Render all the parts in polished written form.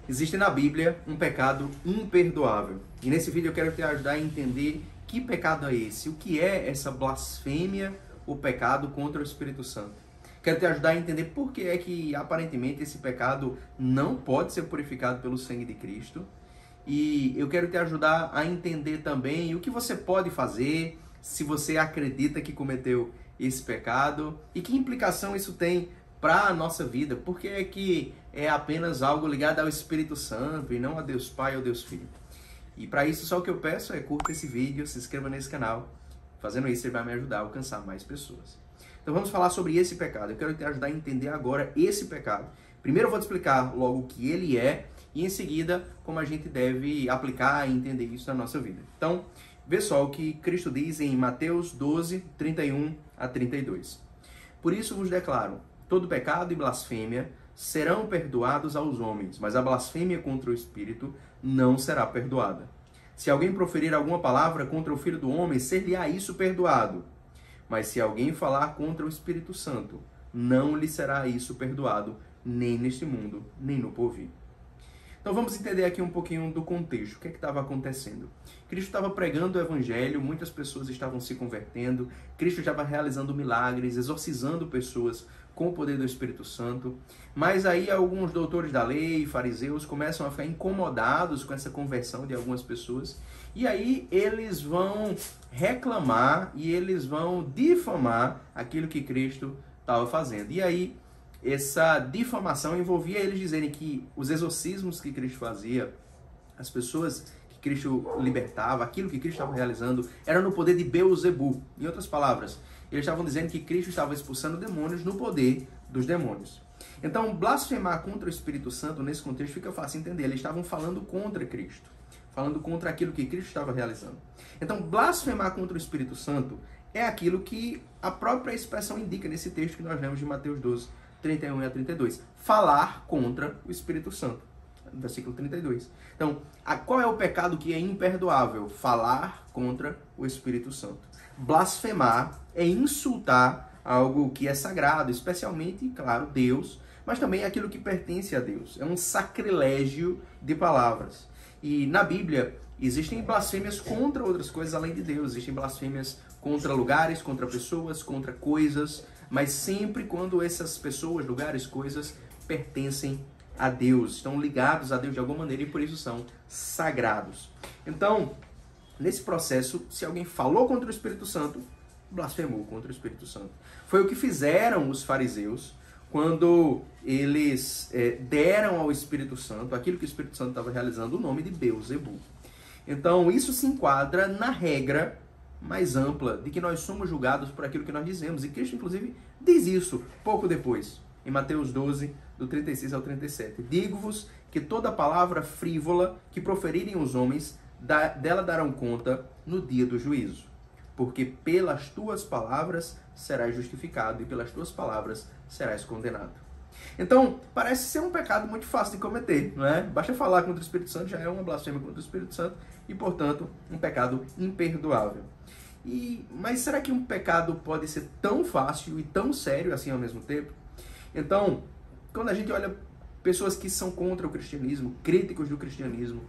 Existe na Bíblia um pecado imperdoável. E nesse vídeo eu quero te ajudar a entender que pecado é esse, o que é essa blasfêmia, o pecado contra o Espírito Santo. Quero te ajudar a entender por que é que aparentemente esse pecado não pode ser purificado pelo sangue de Cristo. E eu quero te ajudar a entender também o que você pode fazer se você acredita que cometeu esse pecado e que implicação isso tem para a nossa vida, porque é que é apenas algo ligado ao Espírito Santo e não a Deus Pai ou Deus Filho. E para isso só o que eu peço é curta esse vídeo, se inscreva nesse canal. Fazendo isso, você vai me ajudar a alcançar mais pessoas. Então vamos falar sobre esse pecado. Eu quero te ajudar a entender agora esse pecado. Primeiro eu vou te explicar logo o que ele é e em seguida como a gente deve aplicar e entender isso na nossa vida. Então, vê só o que Cristo diz em Mateus 12, 31 a 32. Por isso vos declaro, todo pecado e blasfêmia serão perdoados aos homens, mas a blasfêmia contra o Espírito não será perdoada. Se alguém proferir alguma palavra contra o Filho do Homem, ser-lhe-á isso perdoado. Mas se alguém falar contra o Espírito Santo, não lhe será isso perdoado, nem neste mundo, nem no porvir. Então vamos entender aqui um pouquinho do contexto, o que estava acontecendo. Cristo estava pregando o Evangelho, muitas pessoas estavam se convertendo, Cristo estava realizando milagres, exorcizando pessoas com o poder do Espírito Santo, mas aí alguns doutores da lei, fariseus, começam a ficar incomodados com essa conversão de algumas pessoas, e aí eles vão reclamar e eles vão difamar aquilo que Cristo estava fazendo. E aí essa difamação envolvia eles dizerem que os exorcismos que Cristo fazia, as pessoas que Cristo libertava, aquilo que Cristo estava realizando, era no poder de Beelzebul. Em outras palavras, eles estavam dizendo que Cristo estava expulsando demônios no poder dos demônios. Então, blasfemar contra o Espírito Santo, nesse contexto, fica fácil entender. Eles estavam falando contra Cristo, falando contra aquilo que Cristo estava realizando. Então, blasfemar contra o Espírito Santo é aquilo que a própria expressão indica nesse texto que nós lemos de Mateus 12, 31 a 32. Falar contra o Espírito Santo. Versículo 32. Então, qual é o pecado que é imperdoável? Falar contra o Espírito Santo. Blasfemar é insultar algo que é sagrado, especialmente, claro, Deus, mas também aquilo que pertence a Deus. É um sacrilégio de palavras. E na Bíblia existem blasfêmias contra outras coisas além de Deus. Existem blasfêmias contra lugares, contra pessoas, contra coisas, mas sempre quando essas pessoas, lugares, coisas pertencem a Deus, estão ligados a Deus de alguma maneira e por isso são sagrados. Então, nesse processo, se alguém falou contra o Espírito Santo, blasfemou contra o Espírito Santo. Foi o que fizeram os fariseus quando eles deram ao Espírito Santo, aquilo que o Espírito Santo estava realizando, o nome de Beelzebul. Então, isso se enquadra na regra mais ampla de que nós somos julgados por aquilo que nós dizemos. E Cristo, inclusive, diz isso pouco depois, em Mateus 12, do 36 ao 37. Digo-vos que toda palavra frívola que proferirem os homens, dela darão conta no dia do juízo. Porque pelas tuas palavras serás justificado e pelas tuas palavras serás condenado. Então, parece ser um pecado muito fácil de cometer, não é? Basta falar contra o Espírito Santo, já é uma blasfêmia contra o Espírito Santo e, portanto, um pecado imperdoável. Mas será que um pecado pode ser tão fácil e tão sério assim ao mesmo tempo? Então, quando a gente olha pessoas que são contra o cristianismo, críticos do cristianismo,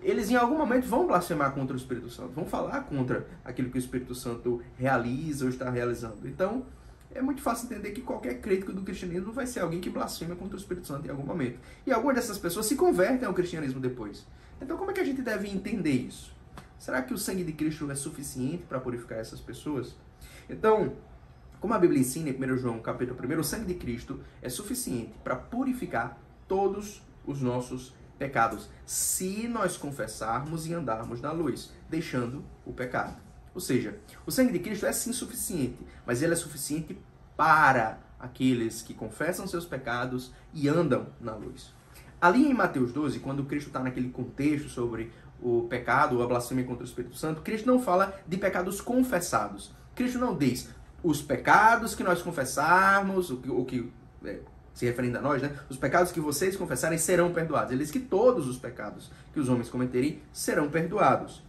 eles em algum momento vão blasfemar contra o Espírito Santo, vão falar contra aquilo que o Espírito Santo realiza ou está realizando. Então, é muito fácil entender que qualquer crítico do cristianismo vai ser alguém que blasfema contra o Espírito Santo em algum momento. E algumas dessas pessoas se convertem ao cristianismo depois. Então, como é que a gente deve entender isso? Será que o sangue de Cristo é suficiente para purificar essas pessoas? Então, como a Bíblia ensina em 1 João capítulo 1, o sangue de Cristo é suficiente para purificar todos os nossos pecados, se nós confessarmos e andarmos na luz, deixando o pecado. Ou seja, o sangue de Cristo é sim suficiente, mas ele é suficiente para aqueles que confessam seus pecados e andam na luz. Ali em Mateus 12, quando Cristo está naquele contexto sobre o pecado ou a blasfêmia contra o Espírito Santo, Cristo não fala de pecados confessados. Cristo não diz os pecados que nós confessarmos, o que se referindo a nós, né? Os pecados que vocês confessarem serão perdoados. Ele diz que todos os pecados que os homens cometerem serão perdoados.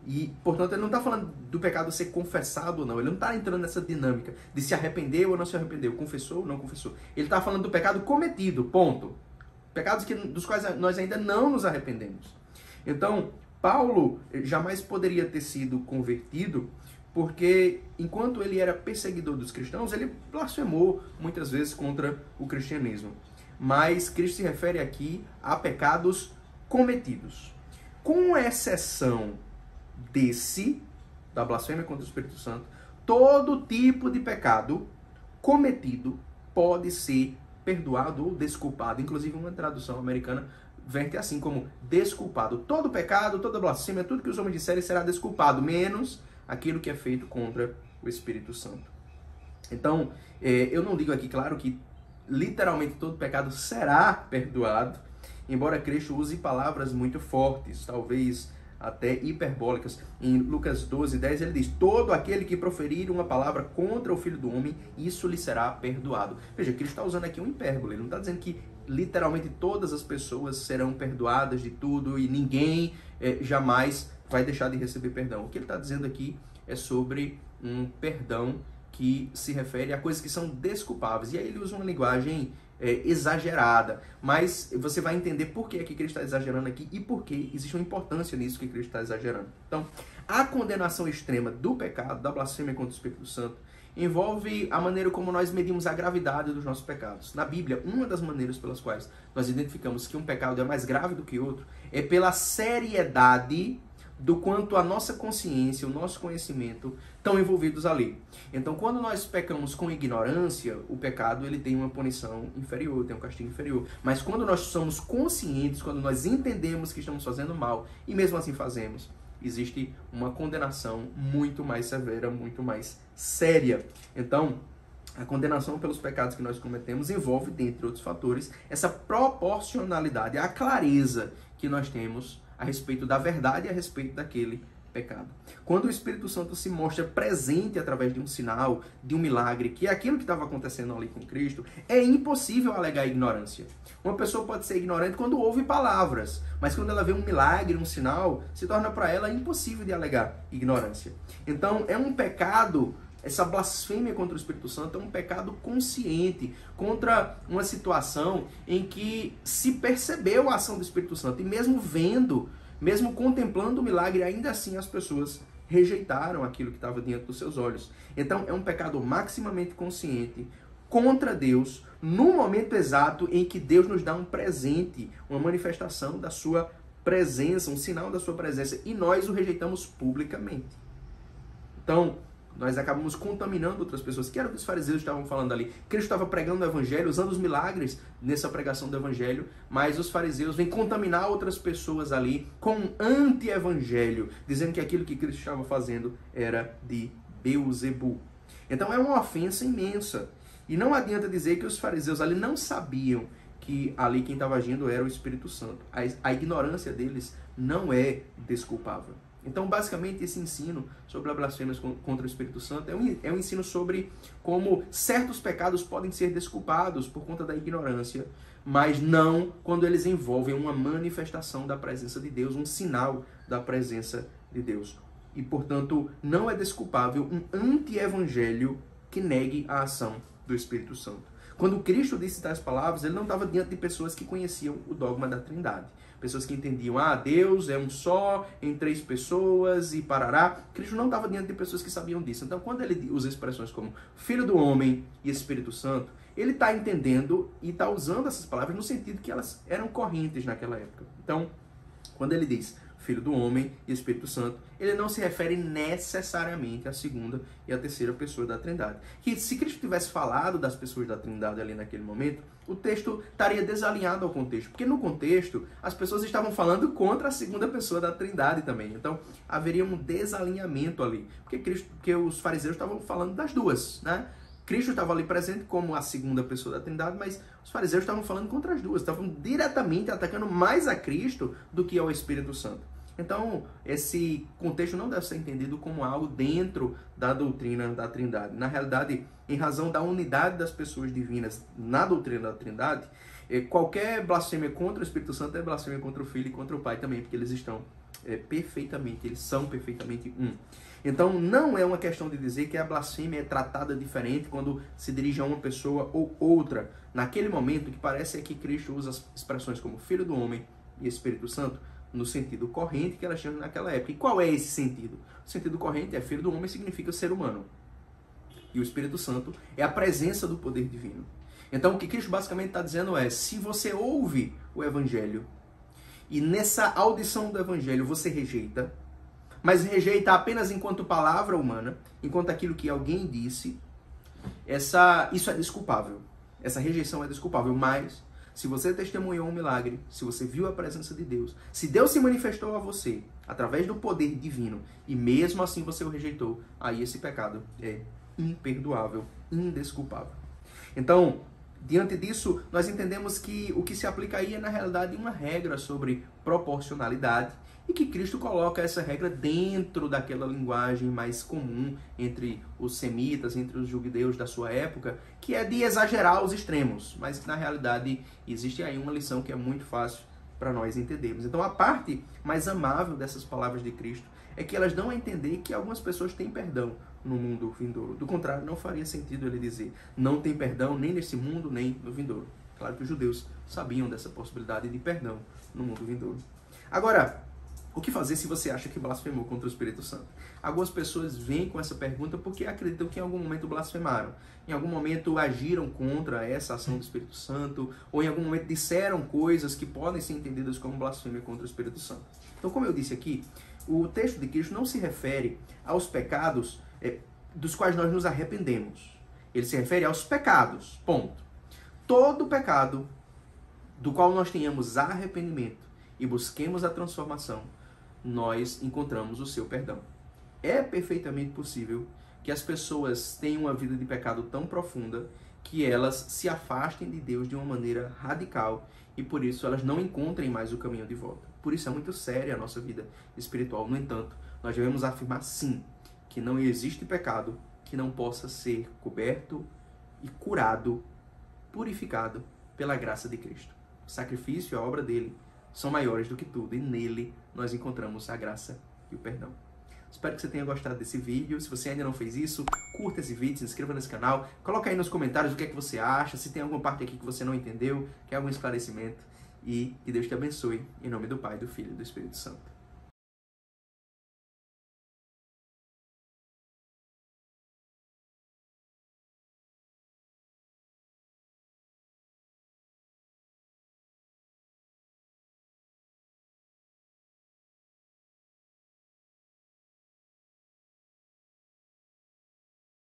E, portanto, ele não está falando do pecado ser confessado ou não. Ele não está entrando nessa dinâmica de se arrependeu ou não se arrependeu, confessou ou não confessou. Ele está falando do pecado cometido, ponto. pecados dos quais nós ainda não nos arrependemos. Então, Paulo jamais poderia ter sido convertido, porque enquanto ele era perseguidor dos cristãos, ele blasfemou muitas vezes contra o cristianismo. Mas Cristo se refere aqui a pecados cometidos. Com exceção da blasfêmia contra o Espírito Santo, todo tipo de pecado cometido pode ser perdoado ou desculpado. Inclusive, uma tradução americana verte assim como desculpado. Todo pecado, toda blasfêmia, tudo que os homens disserem será desculpado, menos aquilo que é feito contra o Espírito Santo. Então, eu não digo aqui, claro, que literalmente todo pecado será perdoado, embora Cristo use palavras muito fortes, talvez até hiperbólicas. Em Lucas 12:10 ele diz: todo aquele que proferir uma palavra contra o Filho do Homem, isso lhe será perdoado. Veja, Cristo está usando aqui um hipérbole, ele não está dizendo que literalmente todas as pessoas serão perdoadas de tudo e ninguém jamais vai deixar de receber perdão. O que ele está dizendo aqui é sobre um perdão que se refere a coisas que são desculpáveis. E aí ele usa uma linguagem exagerada, mas você vai entender por que é que Cristo está exagerando aqui e por que existe uma importância nisso que Cristo está exagerando. Então, a condenação extrema do pecado, da blasfêmia contra o Espírito Santo, envolve a maneira como nós medimos a gravidade dos nossos pecados. Na Bíblia, uma das maneiras pelas quais nós identificamos que um pecado é mais grave do que outro é pela seriedade do quanto a nossa consciência, o nosso conhecimento estão envolvidos ali. Então, quando nós pecamos com ignorância, o pecado ele tem uma punição inferior, tem um castigo inferior. Mas quando nós somos conscientes, quando nós entendemos que estamos fazendo mal, e mesmo assim fazemos, existe uma condenação muito mais severa, muito mais séria. Então, a condenação pelos pecados que nós cometemos envolve, dentre outros fatores, essa proporcionalidade, a clareza que nós temos a respeito da verdade e a respeito daquele pecado. Quando o Espírito Santo se mostra presente através de um sinal, de um milagre, que é aquilo que estava acontecendo ali com Cristo, é impossível alegar ignorância. Uma pessoa pode ser ignorante quando ouve palavras, mas quando ela vê um milagre, um sinal, se torna para ela impossível de alegar ignorância. Então, é um pecado. Essa blasfêmia contra o Espírito Santo é um pecado consciente, contra uma situação em que se percebeu a ação do Espírito Santo. E mesmo vendo, mesmo contemplando o milagre, ainda assim as pessoas rejeitaram aquilo que estava diante dos seus olhos. Então é um pecado maximamente consciente contra Deus, no momento exato em que Deus nos dá um presente, uma manifestação da sua presença, um sinal da sua presença, e nós o rejeitamos publicamente. Então, nós acabamos contaminando outras pessoas, que era o que os fariseus estavam falando ali. Cristo estava pregando o evangelho, usando os milagres nessa pregação do evangelho, mas os fariseus vêm contaminar outras pessoas ali com um anti-evangelho, dizendo que aquilo que Cristo estava fazendo era de Beelzebul. Então é uma ofensa imensa. E não adianta dizer que os fariseus ali não sabiam que ali quem estava agindo era o Espírito Santo. A ignorância deles não é desculpável. Então, basicamente, esse ensino sobre a blasfêmia contra o Espírito Santo é um ensino sobre como certos pecados podem ser desculpados por conta da ignorância, mas não quando eles envolvem uma manifestação da presença de Deus, um sinal da presença de Deus. E, portanto, não é desculpável um anti-evangelho que negue a ação do Espírito Santo. Quando Cristo disse tais palavras, ele não estava diante de pessoas que conheciam o dogma da Trindade. Pessoas que entendiam, Deus é um só, em três pessoas e parará. Cristo não estava diante de pessoas que sabiam disso. Então, quando ele usa expressões como Filho do Homem e Espírito Santo, ele está entendendo e está usando essas palavras no sentido que elas eram correntes naquela época. Então, quando ele diz Filho do Homem e Espírito Santo, ele não se refere necessariamente à segunda e à terceira pessoa da Trindade. Que se Cristo tivesse falado das pessoas da Trindade ali naquele momento, o texto estaria desalinhado ao contexto. Porque no contexto, as pessoas estavam falando contra a segunda pessoa da Trindade também. Então, haveria um desalinhamento ali. Porque os fariseus estavam falando das duas, né? Cristo estava ali presente como a segunda pessoa da Trindade, mas os fariseus estavam falando contra as duas, estavam diretamente atacando mais a Cristo do que ao Espírito Santo. Então, esse contexto não deve ser entendido como algo dentro da doutrina da Trindade. Na realidade, em razão da unidade das pessoas divinas na doutrina da Trindade, Qualquer blasfêmia contra o Espírito Santo é blasfêmia contra o Filho e contra o Pai também, porque eles estão eles são perfeitamente um. Então não é uma questão de dizer que a blasfêmia é tratada diferente quando se dirige a uma pessoa ou outra. Naquele momento, o que parece é que Cristo usa as expressões como Filho do Homem e Espírito Santo no sentido corrente que elas tinham naquela época. E qual é esse sentido? O sentido corrente é Filho do Homem significa ser humano. E o Espírito Santo é a presença do poder divino. Então o que Cristo basicamente está dizendo é, se você ouve o Evangelho e nessa audição do Evangelho você rejeita, mas rejeita apenas enquanto palavra humana, enquanto aquilo que alguém disse, isso é desculpável. Essa rejeição é desculpável, mas se você testemunhou um milagre, se você viu a presença de Deus, se Deus se manifestou a você através do poder divino e mesmo assim você o rejeitou, aí esse pecado é imperdoável, indesculpável. Então, diante disso, nós entendemos que o que se aplica aí é, na realidade, uma regra sobre proporcionalidade e que Cristo coloca essa regra dentro daquela linguagem mais comum entre os semitas, entre os judeus da sua época, que é de exagerar os extremos, mas que, na realidade, existe aí uma lição que é muito fácil para nós entendermos. Então, a parte mais amável dessas palavras de Cristo é que elas dão a entender que algumas pessoas têm perdão no mundo vindouro. Do contrário, não faria sentido ele dizer não tem perdão nem nesse mundo, nem no vindouro. Claro que os judeus sabiam dessa possibilidade de perdão no mundo vindouro. Agora, o que fazer se você acha que blasfemou contra o Espírito Santo? Algumas pessoas vêm com essa pergunta porque acreditam que em algum momento blasfemaram. Em algum momento agiram contra essa ação do Espírito Santo, ou em algum momento disseram coisas que podem ser entendidas como blasfêmia contra o Espírito Santo. Então, como eu disse aqui, o texto de Cristo não se refere aos pecados dos quais nós nos arrependemos. Ele se refere aos pecados, ponto. Todo pecado do qual nós tenhamos arrependimento e busquemos a transformação, nós encontramos o seu perdão. É perfeitamente possível que as pessoas tenham uma vida de pecado tão profunda que elas se afastem de Deus de uma maneira radical e por isso elas não encontrem mais o caminho de volta. Por isso é muito séria a nossa vida espiritual. No entanto, nós devemos afirmar sim que não existe pecado que não possa ser coberto e curado, purificado pela graça de Cristo. O sacrifício e a obra dele são maiores do que tudo e nele nós encontramos a graça e o perdão. Espero que você tenha gostado desse vídeo. Se você ainda não fez isso, curta esse vídeo, se inscreva nesse canal, coloca aí nos comentários o que é que você acha, se tem alguma parte aqui que você não entendeu, quer algum esclarecimento e que Deus te abençoe em nome do Pai, do Filho e do Espírito Santo.